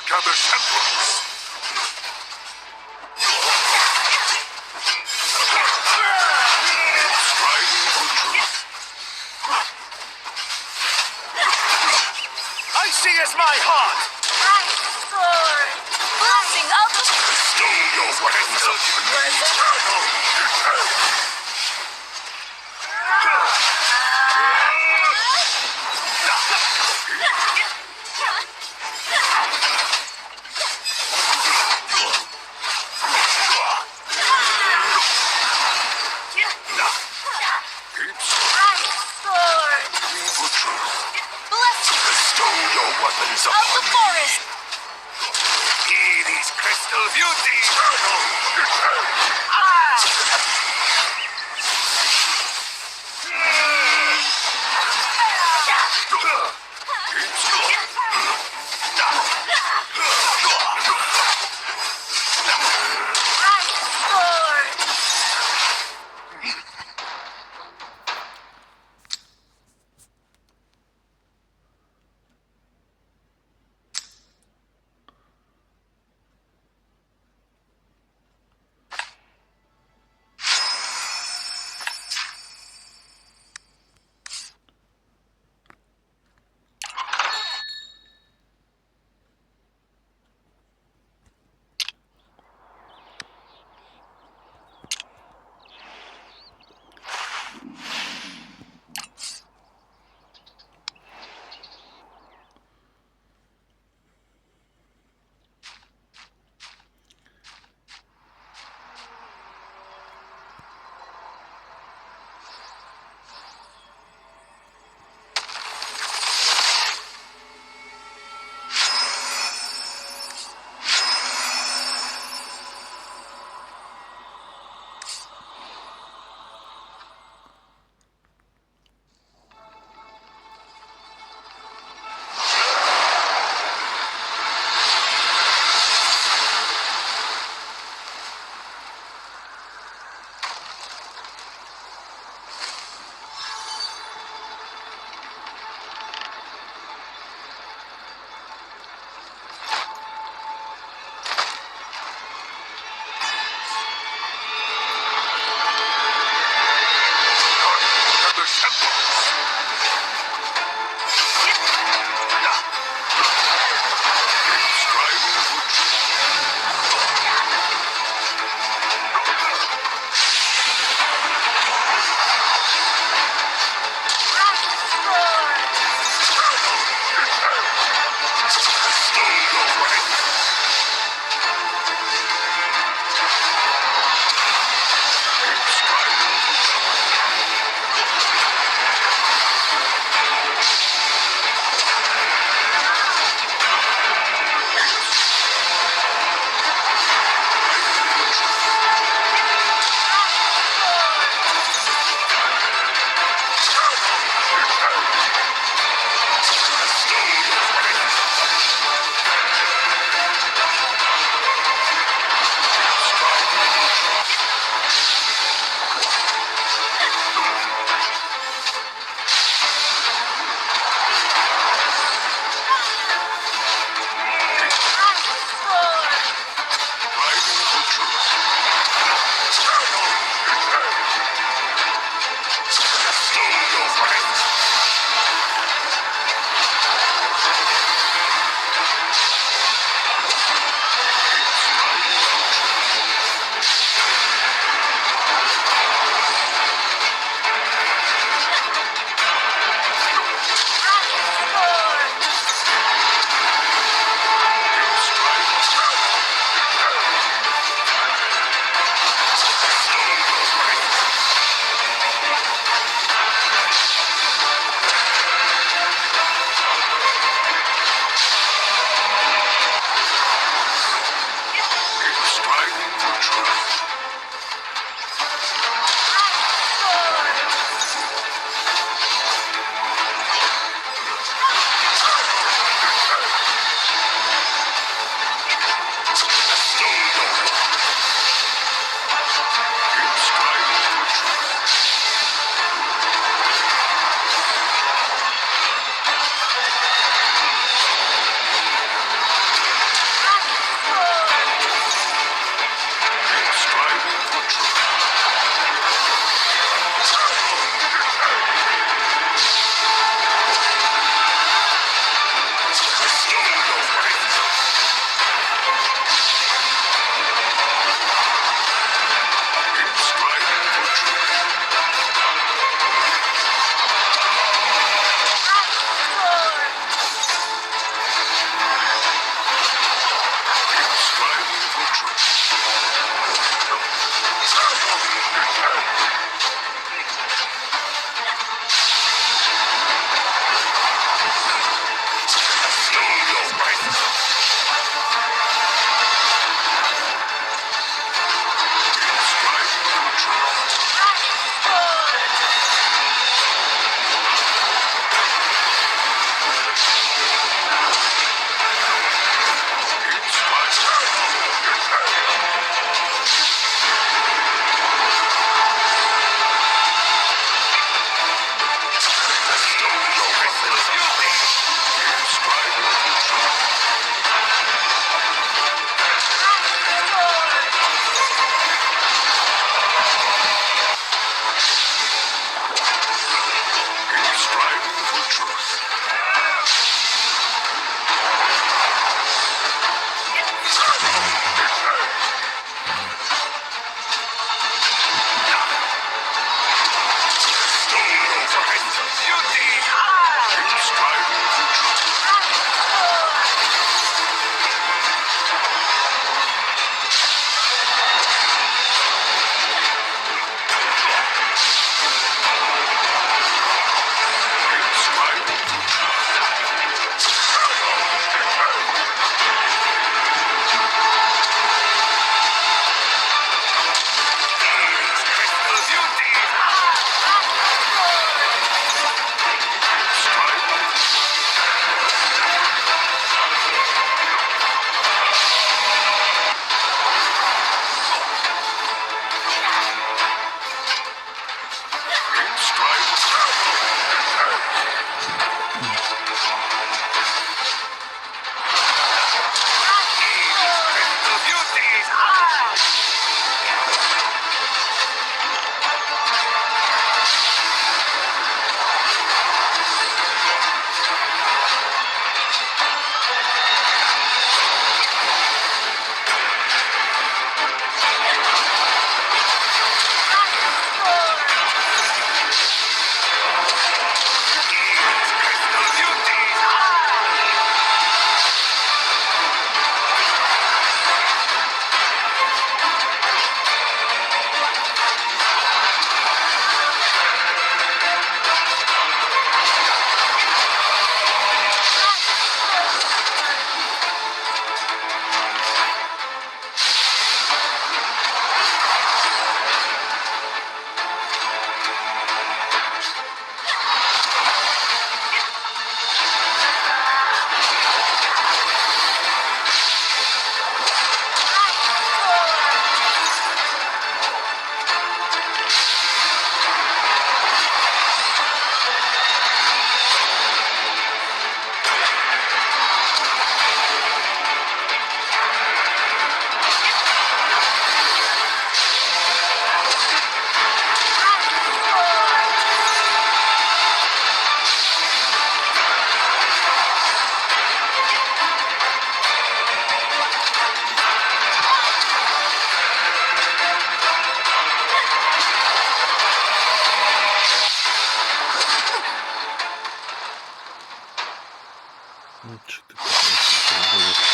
gather semblance. Striving for truth. I see as my heart. Blessing of the Bestow your weapons upon the eternal. For truth. blessing Bestow your weapons of upon the me. forest. He is crystal beauty. Что ты пытаешься?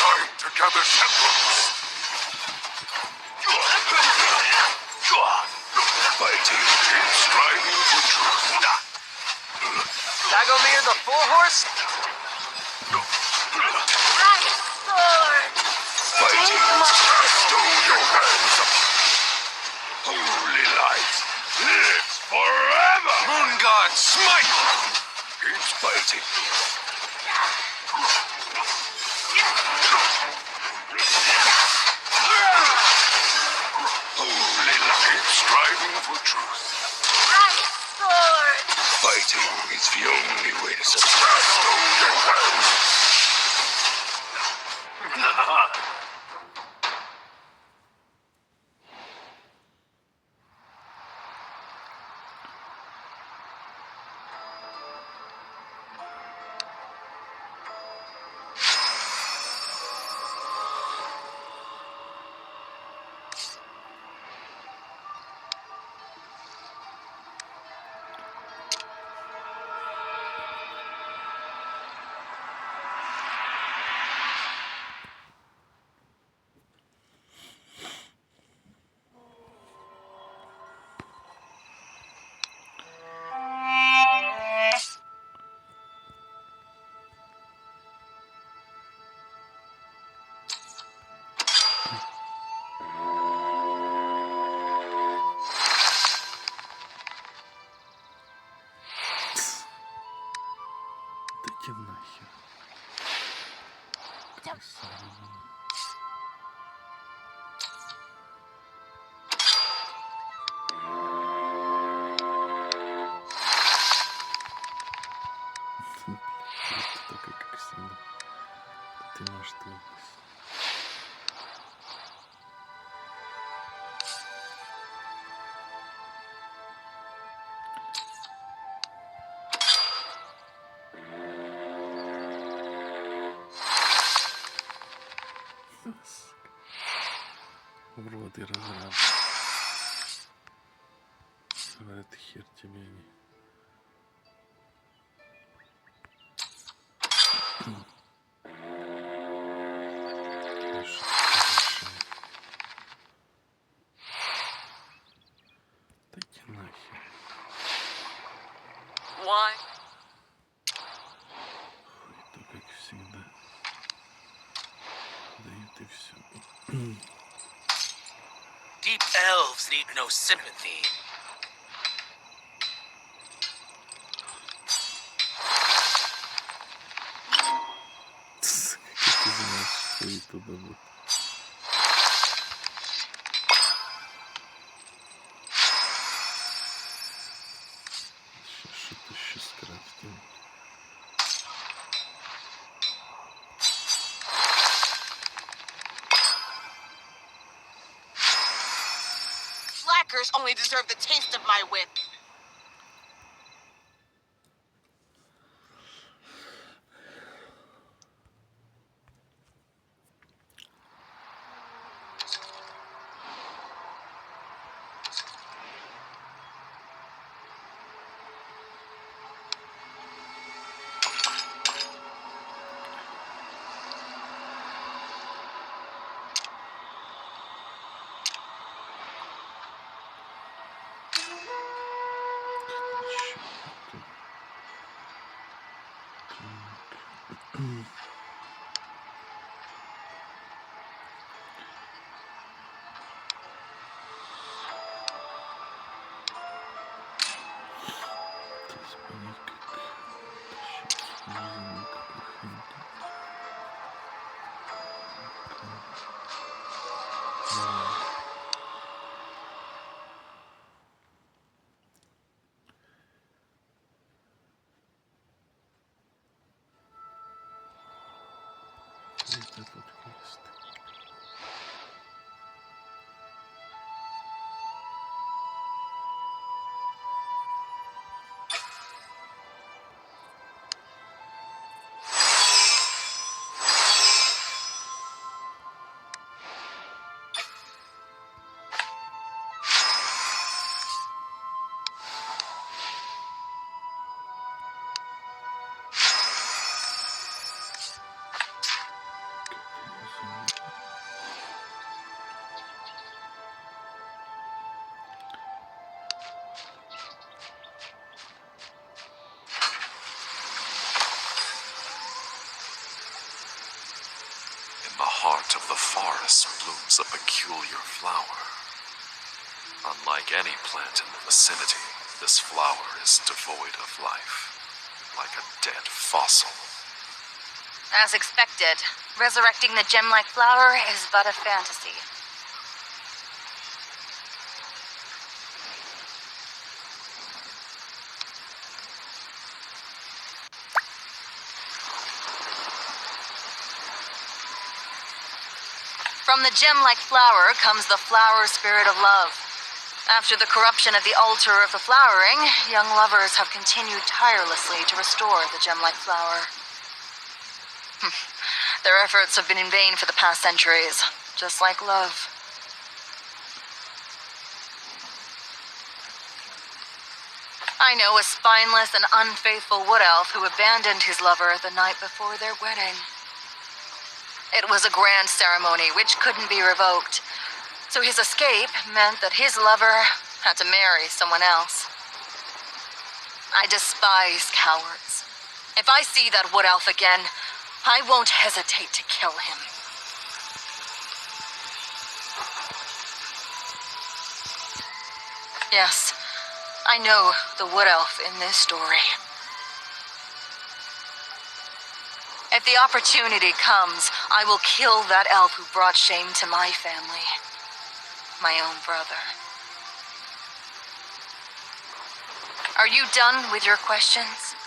Time to gather samples. Fighting and striving for truth. Dragonheir the full horse? Fighting. Stow your hands up. Holy light lives forever. Moon God, smite! It's fighting. Holy light striving for truth. Fighting is the only way to survive. Stow your hands. Иди нахер. Красава. Ты такой, как всегда. Ты можешь трудность. Урод и разраб. Говорят, хер тебе не. Дайте нахер. Why? Хуй-то, как всегда. Дают и все. Deep elves need no sympathy. Как ты знаешь, что и туда будет. Сейчас что-то еще скрафтим. Slackers only deserve the taste of my whip. forest blooms a peculiar flower. Unlike any plant in the vicinity, this flower is devoid of life, like a dead fossil. As expected, resurrecting the gem-like flower is but a fantasy. From the gem-like flower comes the flower spirit of love. After the corruption of the altar of the flowering, young lovers have continued tirelessly to restore the gem-like flower. Their efforts have been in vain for the past centuries, just like love. I know a spineless and unfaithful wood elf who abandoned his lover the night before their wedding. It was a grand ceremony which couldn't be revoked, so his escape meant that his lover had to marry someone else. I despise cowards. If I see that wood elf again, I won't hesitate to kill him. Yes, I know the wood elf in this story. If the opportunity comes, I will kill that elf who brought shame to my family. My own brother. Are you done with your questions?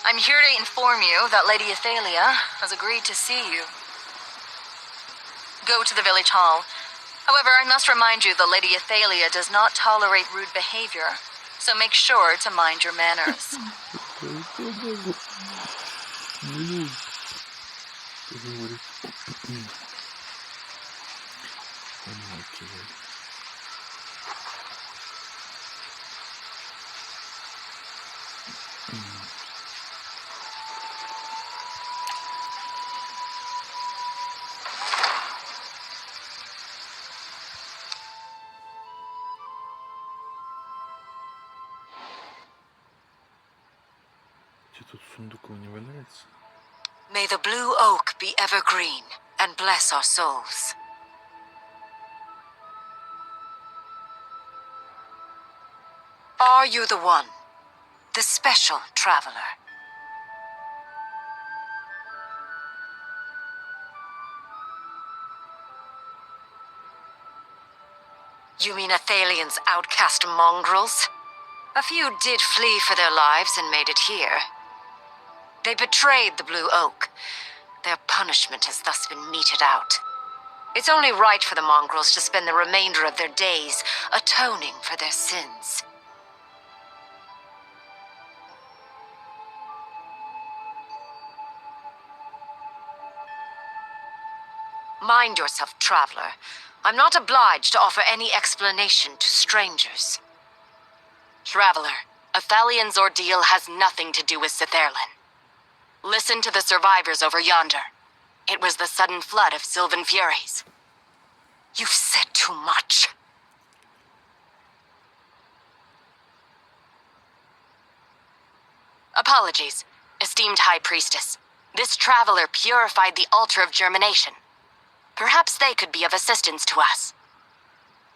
I'm here to inform you that Lady Athalia has agreed to see you. Go to the village hall. However, I must remind you that Lady Athalia does not tolerate rude behavior, so make sure to mind your manners. Тут сундуков не валяется? May the blue oak be evergreen and bless our souls. Are you the one? The special traveler? You mean Athalian's outcast mongrels? A few did flee for their lives and made it here. They betrayed the Blue Oak. Their punishment has thus been meted out. It's only right for the mongrels to spend the remainder of their days atoning for their sins. Mind yourself, traveler. I'm not obliged to offer any explanation to strangers. Traveler, Athalian's ordeal has nothing to do with Sitherlin. Listen to the survivors over yonder. It was the sudden flood of Sylvan Furies. You've said too much. Apologies, esteemed High Priestess. This traveler purified the altar of germination. Perhaps they could be of assistance to us.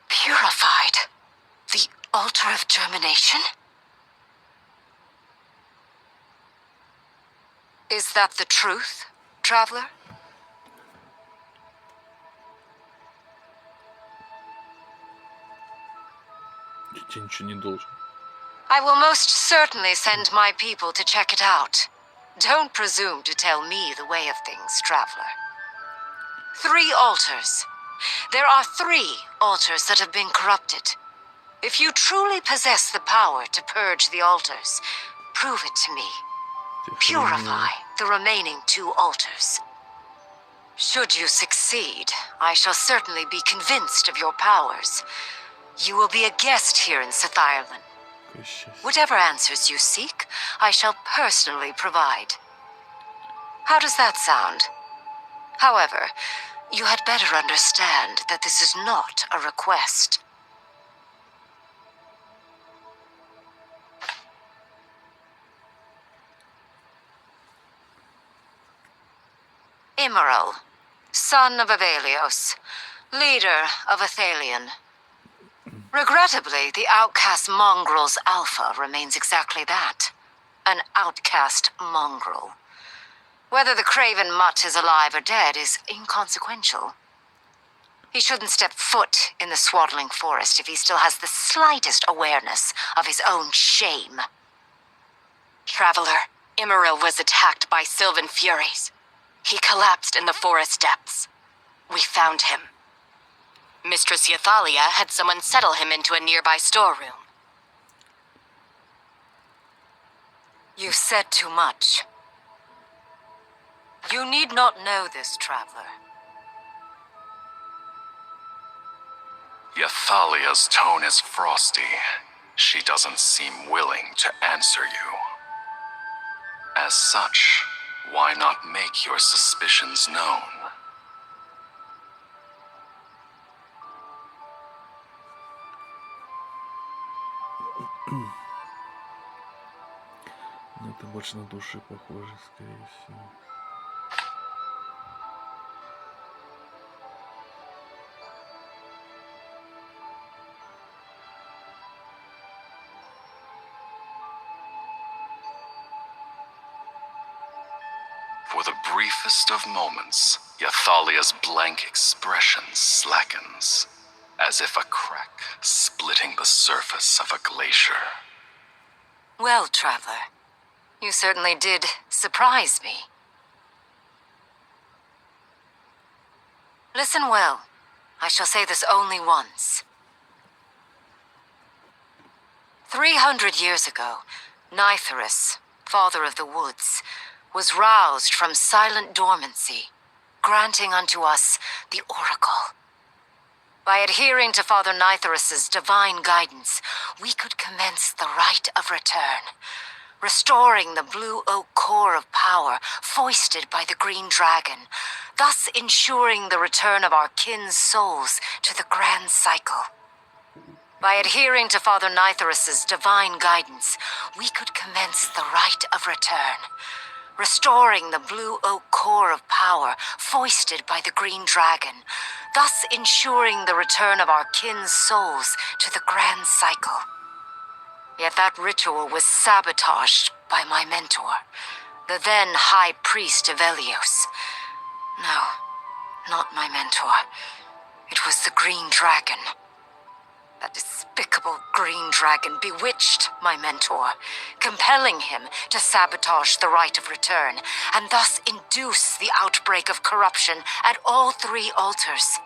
Purified? The altar of germination? Is that the truth, traveler? Я тебе ничего не должен. I will most certainly send my people to check it out. Don't presume to tell me the way of things, traveler. 3 altars. There are 3 altars that have been corrupted. If you truly possess the power to purge the altars, prove it to me. Purify the remaining 2 altars. Should you succeed, I shall certainly be convinced of your powers. You will be a guest here in Sitherlin. Whatever answers you seek, I shall personally provide. How does that sound? However, you had better understand that this is not a request. Immoral, son of Avelios, leader of Athalion. Regrettably, the outcast mongrel's alpha remains exactly that. An outcast mongrel. Whether the craven mutt is alive or dead is inconsequential. He shouldn't step foot in the swaddling forest if he still has the slightest awareness of his own shame. Traveler, Immoral was attacked by Sylvan Furies. He collapsed in the forest depths. We found him. Mistress Yathalia had someone settle him into a nearby storeroom. You said too much. You need not know this, traveler. Yathalia's tone is frosty. She doesn't seem willing to answer you. As such, why not make your suspicions known? Ну, это больше на души похоже, скорее всего. For the briefest of moments, Yathalia's blank expression slackens, as if a crack splitting the surface of a glacier. Well, traveler, you certainly did surprise me. Listen well. I shall say this only once. 300 years ago, Nitharus, father of the woods, was roused from silent dormancy, granting unto us the oracle. By adhering to Father Nitharus's divine guidance, we could commence the rite of return, restoring the blue oak core of power foisted by the green dragon, thus ensuring the return of our kin's souls to the grand cycle. By adhering to Father Nitharus's divine guidance, we could commence the rite of return, restoring the blue oak core of power foisted by the green dragon, thus ensuring the return of our kin's souls to the grand cycle. Yet that ritual was sabotaged by my mentor, the then High Priest of Elios. No, not my mentor. It was the green dragon. That despicable green dragon bewitched my mentor, compelling him to sabotage the rite of return, and thus induce the outbreak of corruption at all three altars.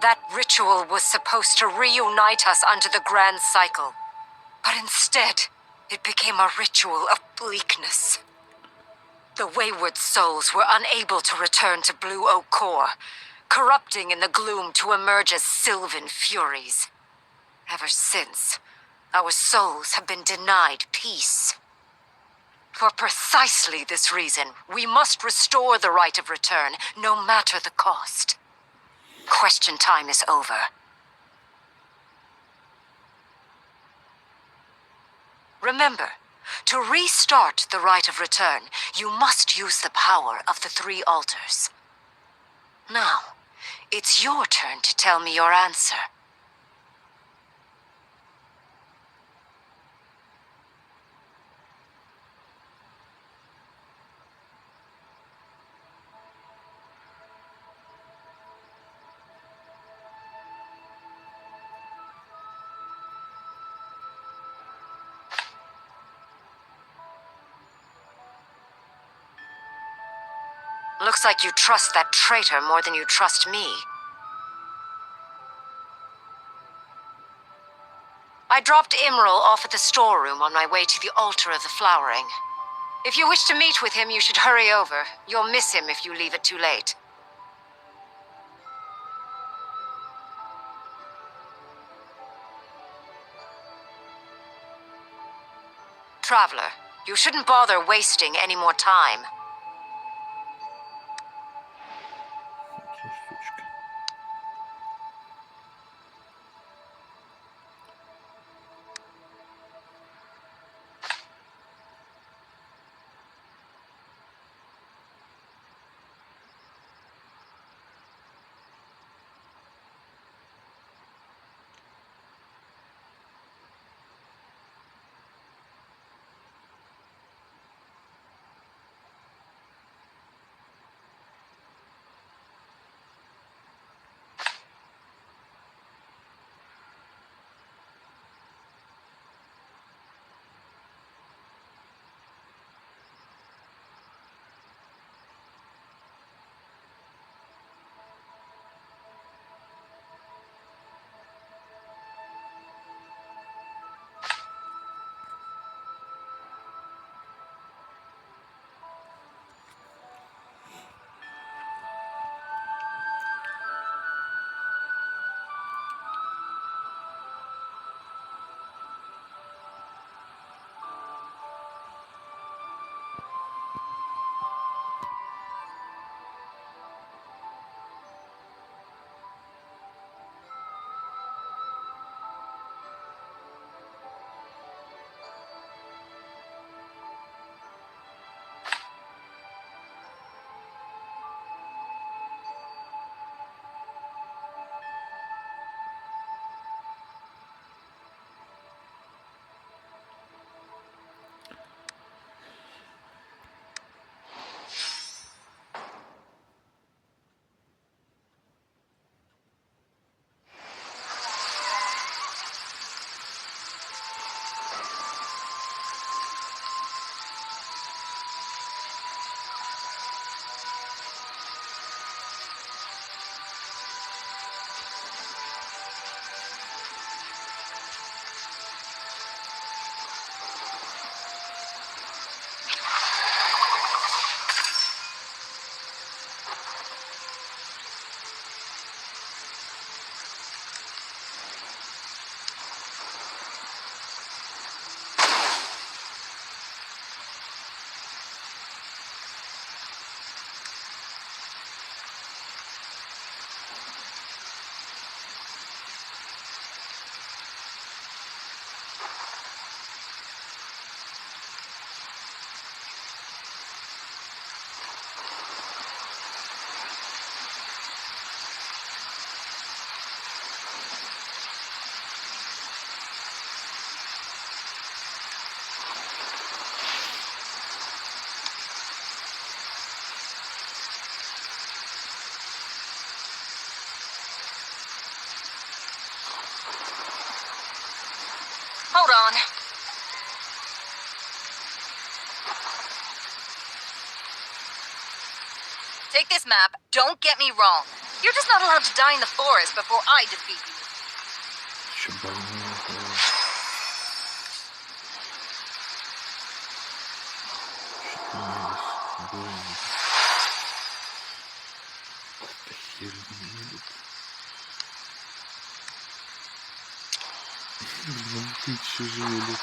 That ritual was supposed to reunite us unto the grand cycle, but instead, it became a ritual of bleakness. The wayward souls were unable to return to Blue Oak Core, corrupting in the gloom to emerge as Sylvan Furies. Ever since, our souls have been denied peace. For precisely this reason, we must restore the rite of return, no matter the cost. Question time is over. Remember, to restart the rite of return, you must use the power of the three altars. Now, it's your turn to tell me your answer. Looks like you trust that traitor more than you trust me. I dropped Imral off at the storeroom on my way to the altar of the flowering. If you wish to meet with him, you should hurry over. You'll miss him if you leave it too late. Traveler, you shouldn't bother wasting any more time. Че, сучка. Hold on. Take this map. Don't get me wrong. You're just not allowed to die in the forest before I defeat you. Еще больная голова. Что-то у меня есть больно. Какая-то херня едет. Звонки чужие.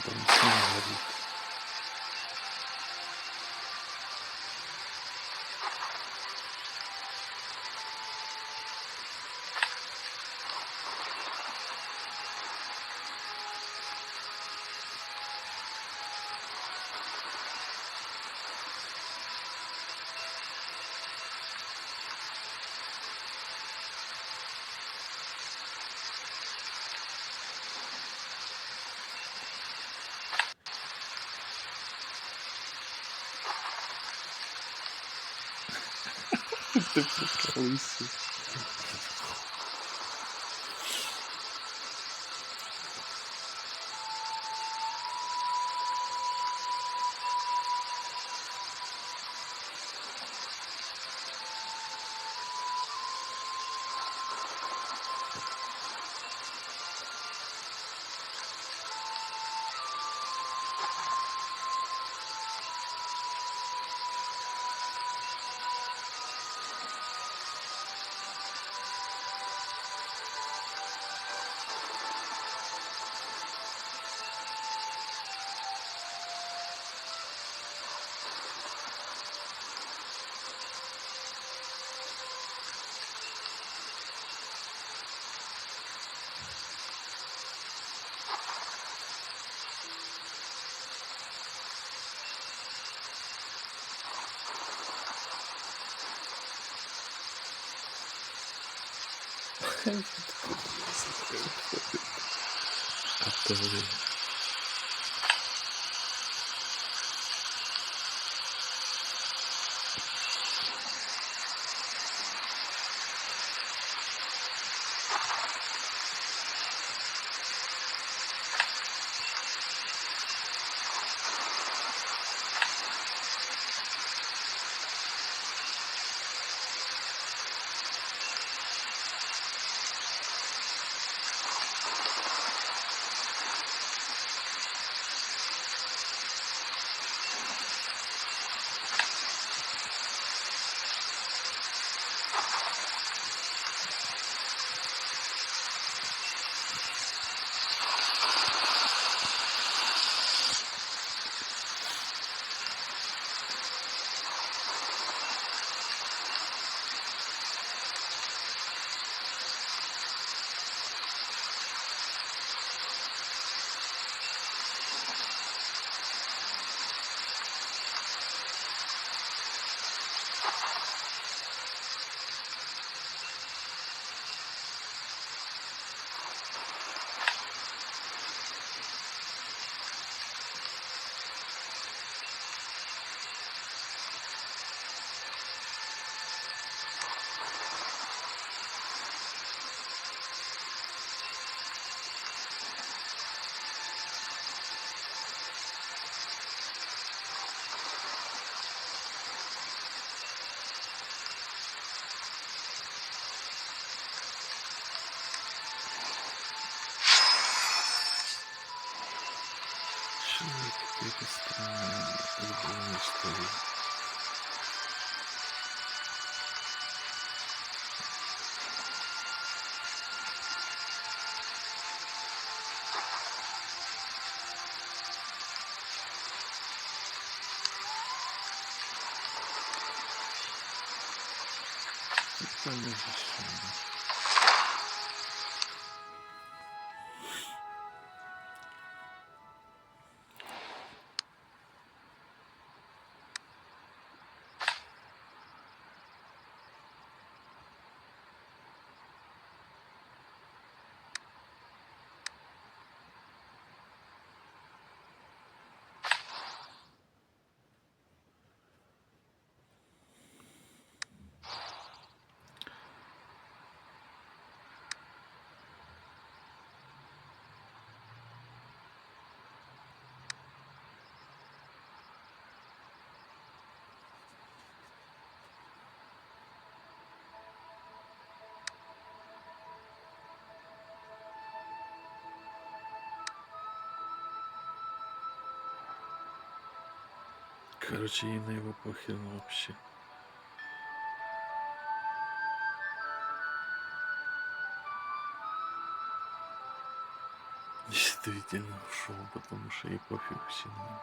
Там все горит. Ты приколыся. Который... ощущение какое-то странное, любовное, что ли. Прикольное ощущение. Короче, ей на его похер вообще. Действительно ушел, потому что ей пофиг все на него.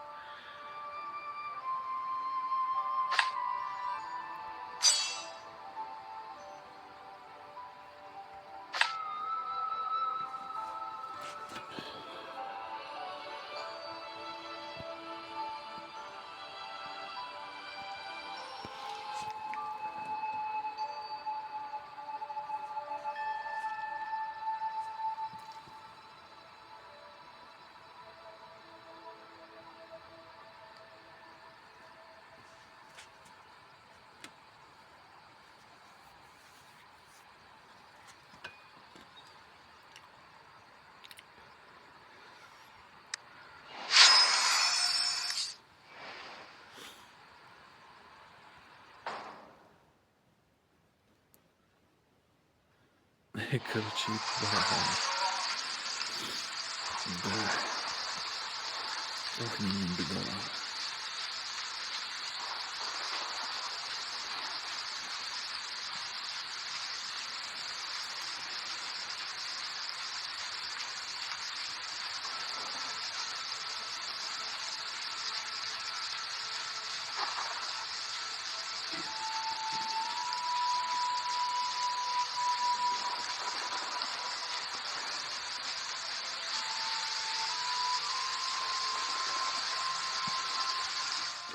Короче, барабан. Да. Огненный бедолага.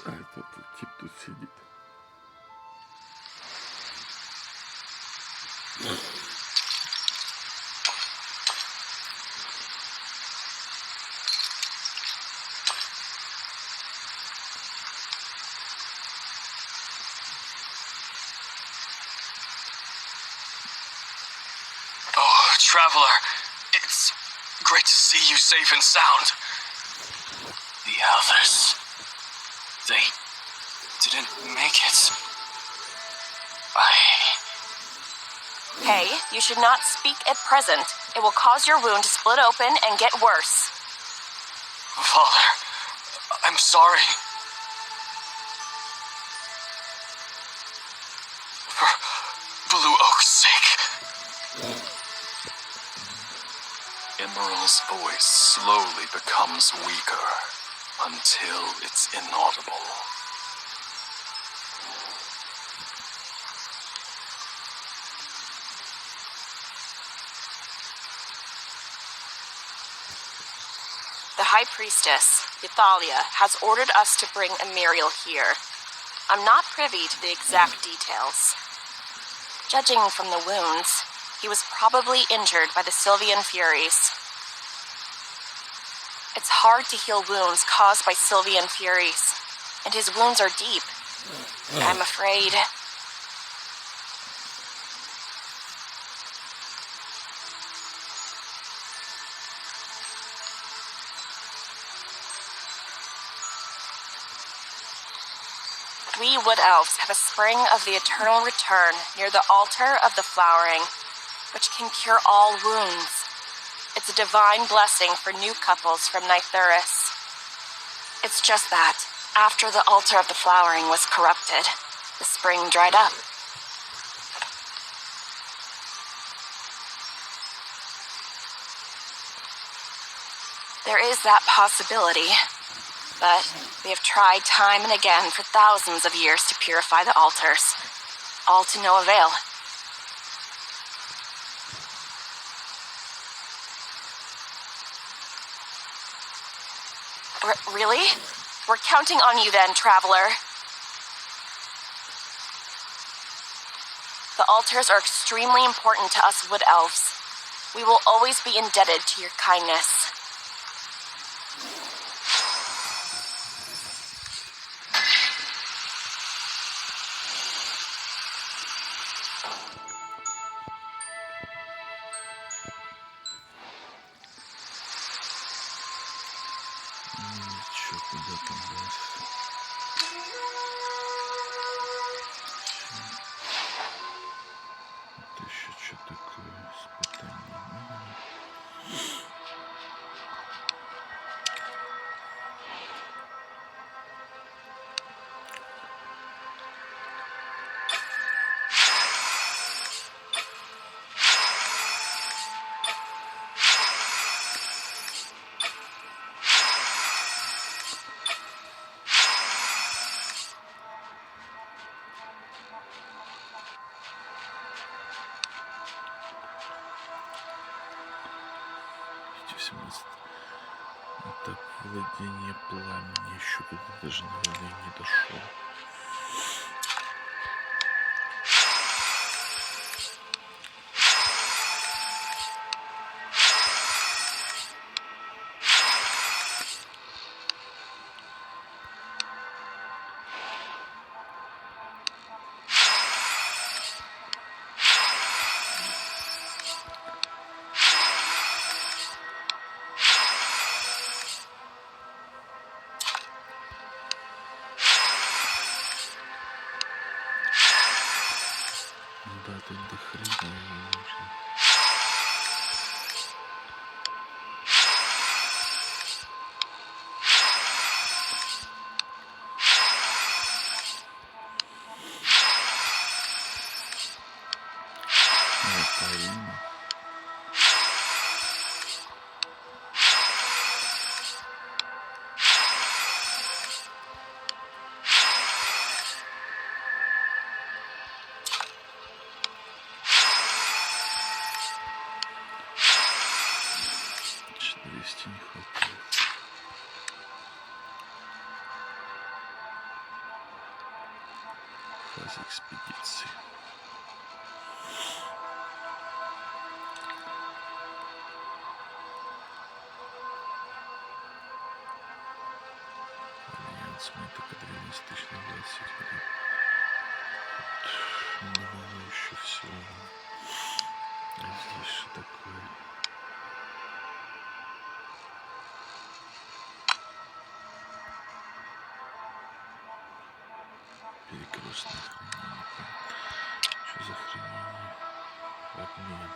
А этот тип тут сидит. Oh, Traveler, it's great to see you safe and sound. The others, they didn't make it. Hey, you should not speak at present. It will cause your wound to split open and get worse. Father, I'm sorry. For Blue Oak's sake. Emerald's voice slowly becomes weaker until it's inaudible. The High Priestess, Ythalia, has ordered us to bring Emiriel here. I'm not privy to the exact details. Judging from the wounds, he was probably injured by the Sylvian Furies. It's hard to heal wounds caused by Sylvian Furies, and his wounds are deep. I'm afraid. We Wood Elves have a spring of the eternal return near the altar of the flowering, which can cure all wounds. It's a divine blessing for new couples from Nythuris. It's just that, after the altar of the flowering was corrupted, the spring dried up. There is that possibility, but we have tried time and again for thousands of years to purify the altars, all to no avail. Really? We're counting on you then, Traveler. The altars are extremely important to us Wood Elves. We will always be indebted to your kindness. Чё, куда там дальше? Это еще что такое? Испытание мира. Этап владения пламени. Еще туда даже, наверное, и не дошел. Да, тут до хрена его нужно. Это имя. Вести не хватает. Фаза экспедиции. Альянс мы только 12 тысяч на 20 лет. Тут много еще всего. А здесь что такое? Перекрестное хранение. Что за хранение? Обмен.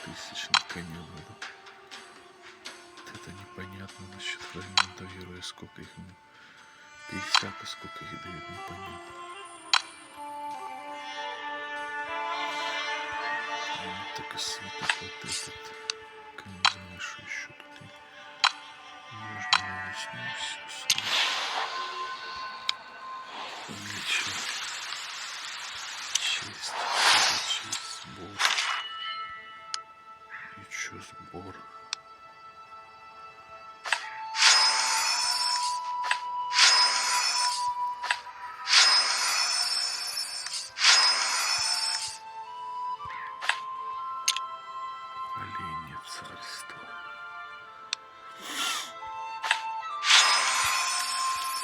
Тысяч на коня надо. Вот это непонятно насчет фрагментов героя. Сколько их? 50, а сколько их дают, непонятно. Так и свиток вот этот. Не знаю, что еще тут. Можно выяснить все сразу. Ничего. Честь, сбор. И чё сбор? Оленя. Обретение царства.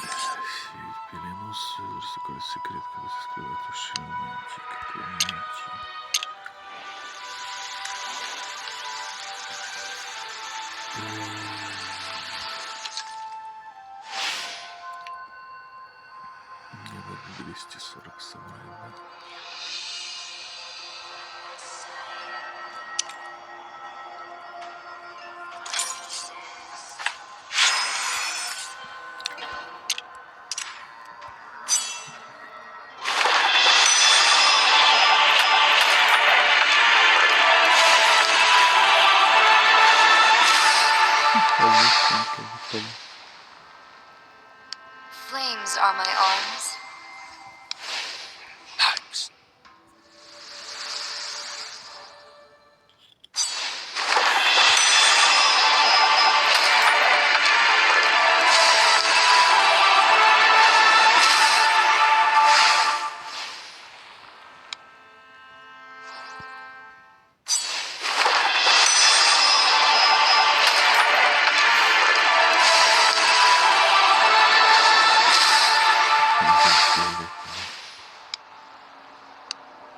Сеять пелену сыр, закрыть секрет, когда ты скрывать уши, найти, какой найти. Мне надо 240 собрать, да? Flames are my arms. Thanks.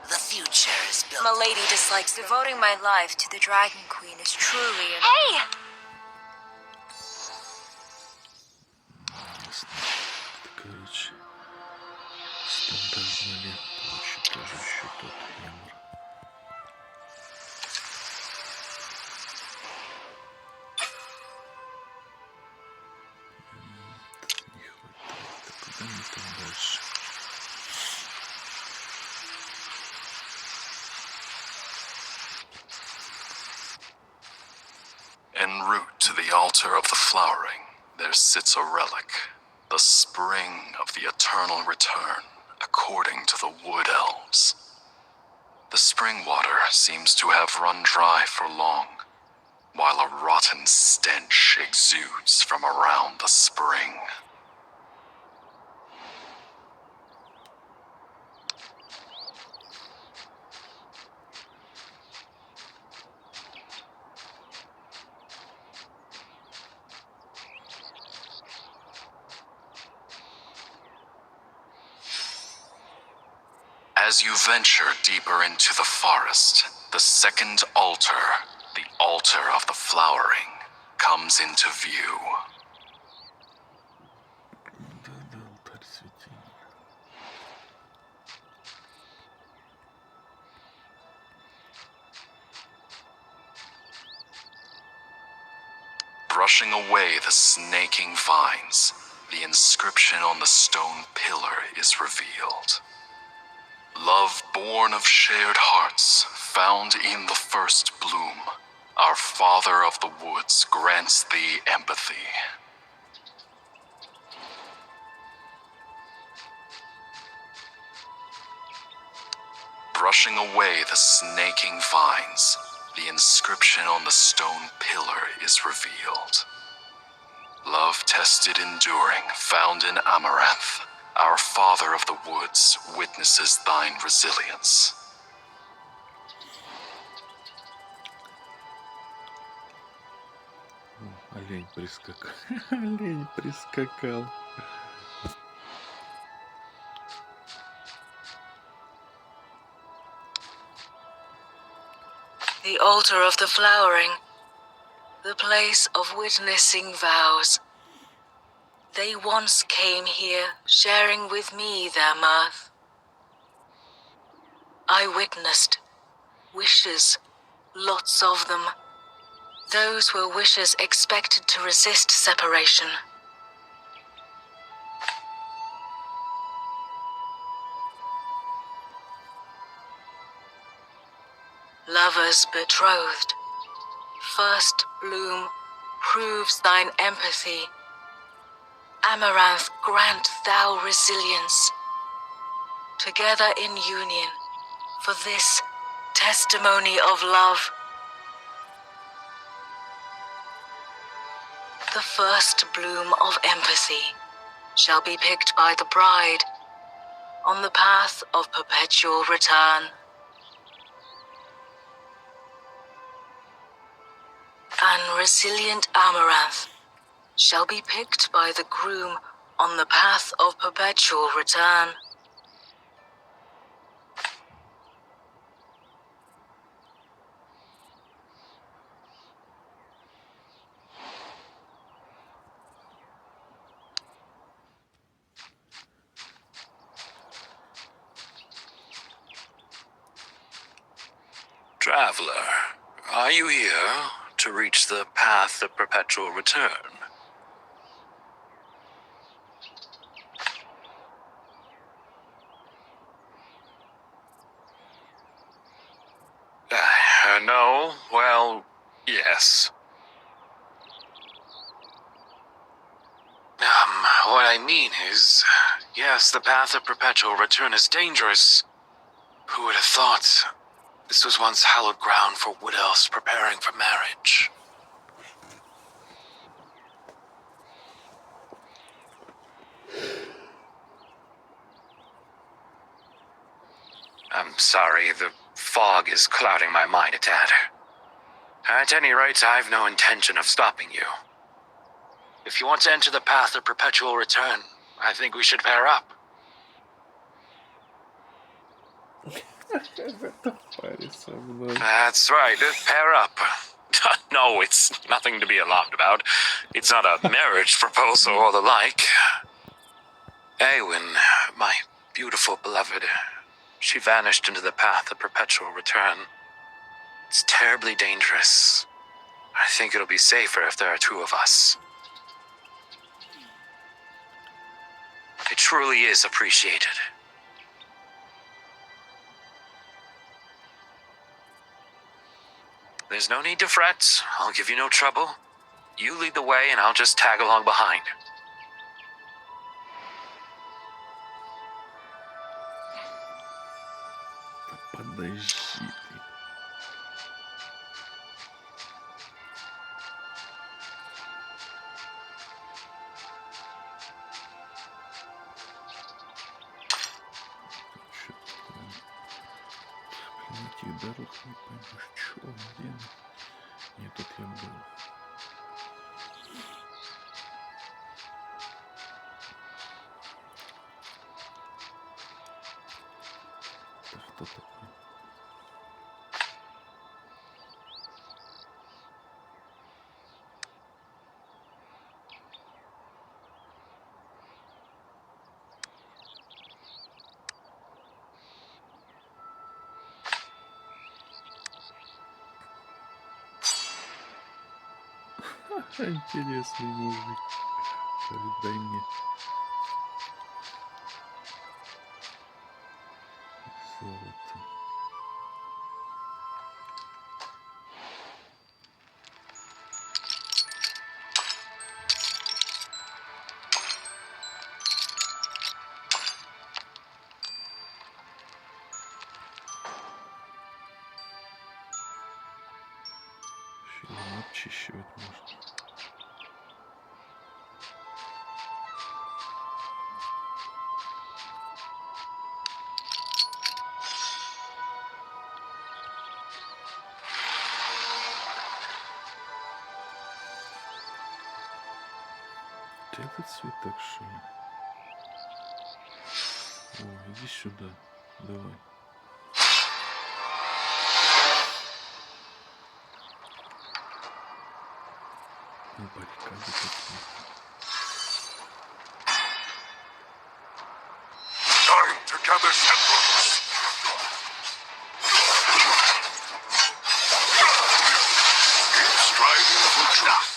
The future is built. Milady dislikes devoting my life to the Dragon Queen is truly an... Hey! Ясно. Это, короче, стандартный лет получит тоже еще тот юмор. Не хватает. Так куда мне там дальше? En route to the altar of the flowering, there sits a relic, the spring of the eternal return, according to the wood elves. The spring water seems to have run dry for long, while a rotten stench exudes from around the spring. As you venture deeper into the forest, the second altar, the altar of the flowering, comes into view. Да-да, алтарь цветения. Brushing away the snaking vines, the inscription on the stone pillar is revealed. Love born of shared hearts, found in the first bloom, our Father of the Woods grants thee empathy. Brushing away the snaking vines, the inscription on the stone pillar is revealed. Love tested enduring, found in Amaranth, our Father of the Woods witnesses thine resilience. О, олень прискакал. Олень прискакал. The altar of the flowering, the place of witnessing vows. They once came here, sharing with me their mirth. I witnessed wishes, lots of them. Those were wishes expected to resist separation. Lovers betrothed. First bloom proves thine empathy. Amaranth, grant thou resilience. Together in union, for this testimony of love. The first bloom of empathy shall be picked by the bride on the path of perpetual return. and resilient amaranth shall be picked by the groom on the path of perpetual return. Traveler, are you here to reach the path of perpetual return? No, well, yes. What I mean is, yes, the path of perpetual return is dangerous. Who would have thought? This was once hallowed ground for wood elves preparing for marriage. I'm sorry, the fog is clouding my mind a tad. At any rate, I've no intention of stopping you. If you want to enter the path of perpetual return, I think we should pair up. That's right, pair up. No, it's nothing to be alarmed about. It's not a marriage proposal or the like. Eowyn, my beautiful beloved, she vanished into the path of perpetual return. It's terribly dangerous. I think it'll be safer if there are two of us. It truly is appreciated. There's no need to fret. I'll give you no trouble. You lead the way and I'll just tag along behind. Подожди ты. Этих дорог не поймешь, чё, где они? Нет, тут я был. Это что такое? Интересный мужик. Дай мне. Золото. Еще и обчищивать можно. Этот цветок, что ли? О, иди сюда. Давай. Ну, баррикады такие. Time to gather samples. Keep striving for truth.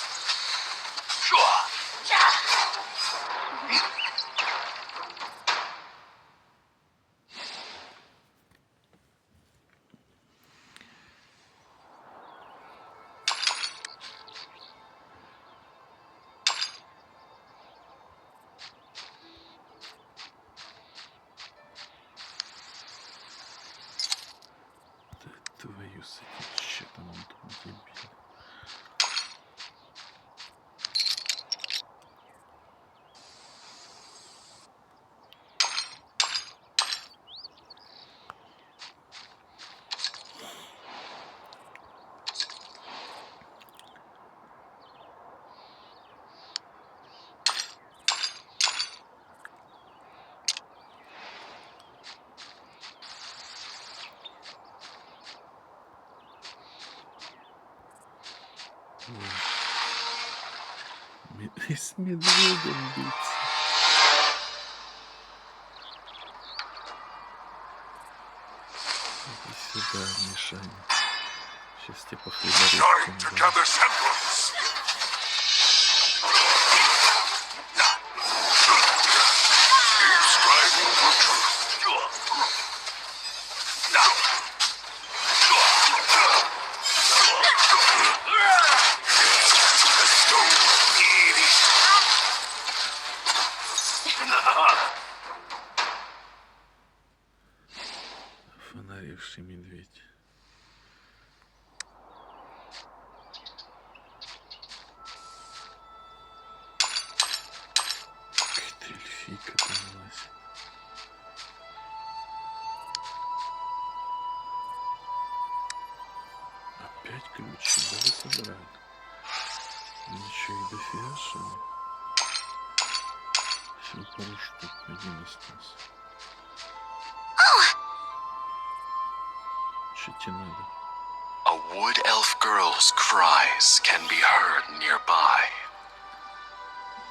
С медведем биться. Иди сюда, Мишаня. Сейчас тебе похлебарю. Time to gather semblance. Keep striving for truth. Фонаревший медведь. Какая-то эльфийка там лазит. Опять ключи, да вы собрали. Ничего и дофига, что ли? Всего пару штук, один остался. Что тебе надо? A wood elf girl's cries can be heard nearby.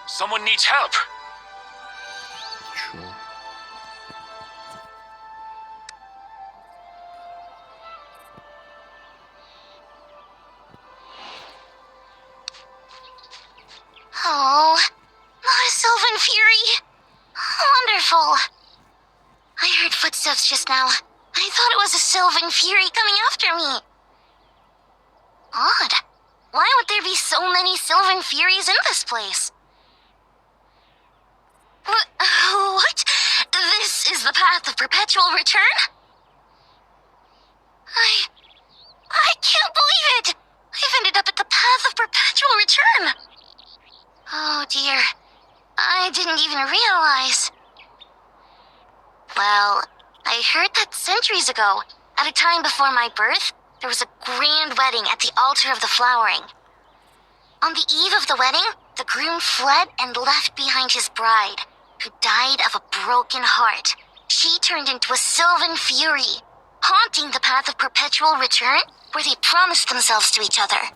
Someone needs help. Чё? Oh, not a Sylvan Fury. Wonderful. I heard footsteps just now. I thought it was a Sylvan Fury coming after me. Odd. Why would there be so many Sylvan Furies in this place? What? This is the path of perpetual return? I can't believe it! I've ended up at the path of perpetual return. Oh dear. I didn't even realize. Well, I heard that centuries ago, at a time before my birth, there was a grand wedding at the altar of the flowering. On the eve of the wedding, the groom fled and left behind his bride, who died of a broken heart. She turned into a Sylvan Fury, haunting the path of perpetual return where they promised themselves to each other.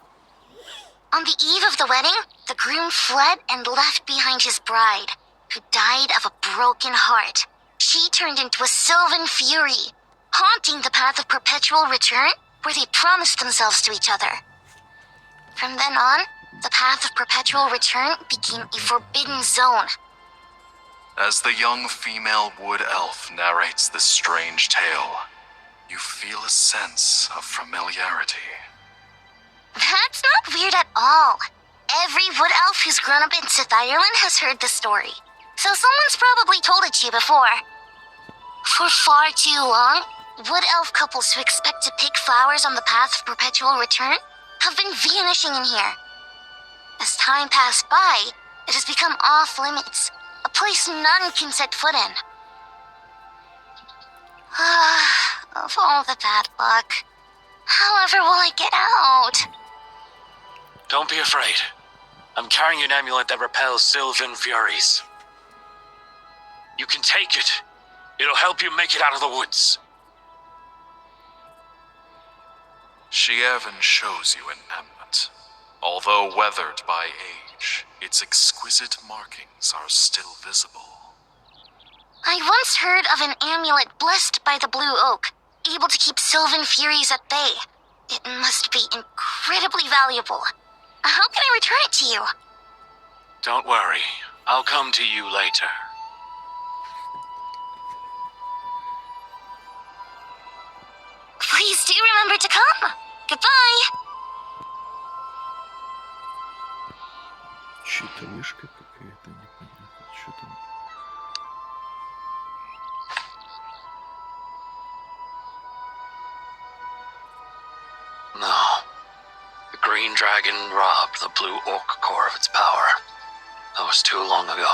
On the eve of the wedding, the groom fled and left behind his bride, who died of a broken heart. She turned into a Sylvan Fury, haunting the path of perpetual return where they promised themselves to each other. From then on, the path of perpetual return became a forbidden zone. As the young female wood elf narrates this strange tale, you feel a sense of familiarity. That's not weird at all. Every wood elf who's grown up in Sith Ireland has heard this story, so someone's probably told it to you before. For far too long, wood elf couples who expect to pick flowers on the path of perpetual return have been vanishing in here. As time passed by, it has become off limits, a place none can set foot in. Of all the bad luck, however will I get out? Don't be afraid. I'm carrying an amulet that repels Sylvan Furies. You can take it. It'll help you make it out of the woods. Sheevin shows you an amulet. Although weathered by age, its exquisite markings are still visible. I once heard of an amulet blessed by the Blue Oak, able to keep Sylvan Furies at bay. It must be incredibly valuable. How can I return it to you? Don't worry. I'll come to you later. Please do remember to come. Goodbye. Чья-то вышка какая-то, непонятно, что там. No. The Green Dragon robbed the Blue Oak core of its power. That was too long ago.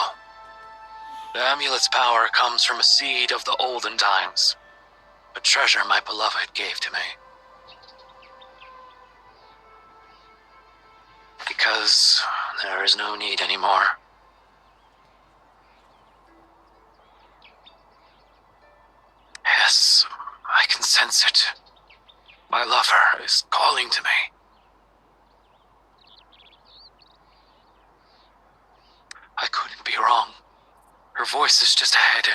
The amulet's power comes from a seed of the olden times. A treasure my beloved gave to me. Because there is no need anymore. Yes, I can sense it. My lover is calling to me. voices just ahead.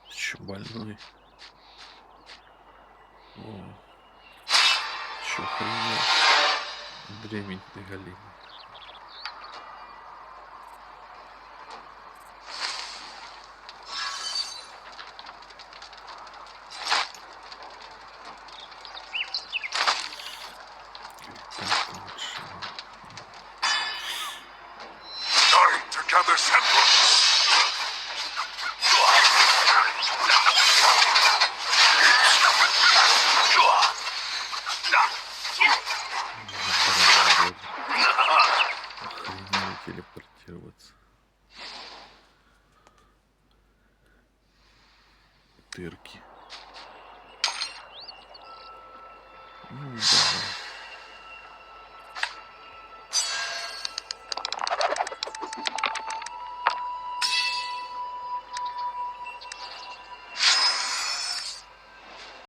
Чё, больной? О, чё, хрена? Дремень на голени. Так лучше. Starting to gather semblance. Охренели телепортироваться. Дырки.